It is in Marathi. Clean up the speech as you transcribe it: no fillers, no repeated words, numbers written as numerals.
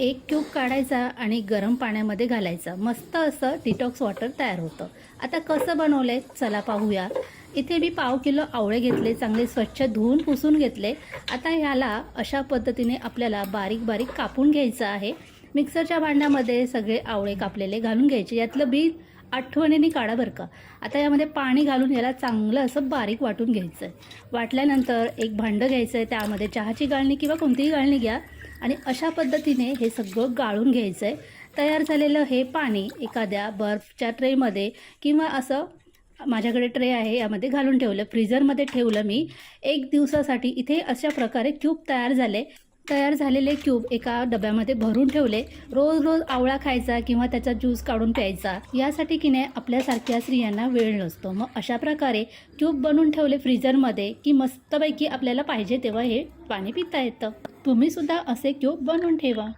एक क्यूब काढायचा आणि गरम पाण्यामध्ये घालायचा, मस्त असं डिटॉक्स वॉटर तयार होतं. आता कसं बनवलं आहे चला पाहूया. इथे मी पाव किलो आवळे घेतले, चांगले स्वच्छ धुवून पुसून घेतले. आता ह्याला अशा पद्धतीने आपल्याला बारीक बारीक कापून घ्यायचं आहे. मिक्सरच्या भांड्यामध्ये सगळे आवळे कापलेले घालून घ्यायचे, यातलं बी आठवणीने काढा बरं का. आता यामध्ये पाणी घालून याला चांगलं असं बारीक वाटून घ्यायचं आहे. वाटल्यानंतर एक भांडं घ्यायचं आहे, त्यामध्ये चहाची गाळणी किंवा कोणतीही गाळणी घ्या आणि अशा पद्धतीने हे सगळं गाळून घ्यायचं आहे. तयार झालेलं हे पाणी एखाद्या बर्फच्या ट्रेमध्ये किंवा असं माझ्याकडे ट्रे आहे यामध्ये घालून ठेवलं, फ्रीझरमध्ये ठेवलं मी 1 दिवसासाठी. इथे अशा प्रकारे क्यूब तयार झालेले क्यूब एका डब्यामध्ये भरून ठेवले. रोज रोज आवळा खायचा किंवा त्याचा ज्यूस काढून प्यायचा, यासाठी की नाही आपल्यासारख्या स्त्रियांना वेळ नसतो. मग अशा प्रकारे क्यूब बनवून ठेवले फ्रीझरमध्ये की मस्तपैकी आपल्याला पाहिजे तेव्हा हे पाणी पिता येतं. तुम्ही सुद्धा असे क्यूब बनवून ठेवा.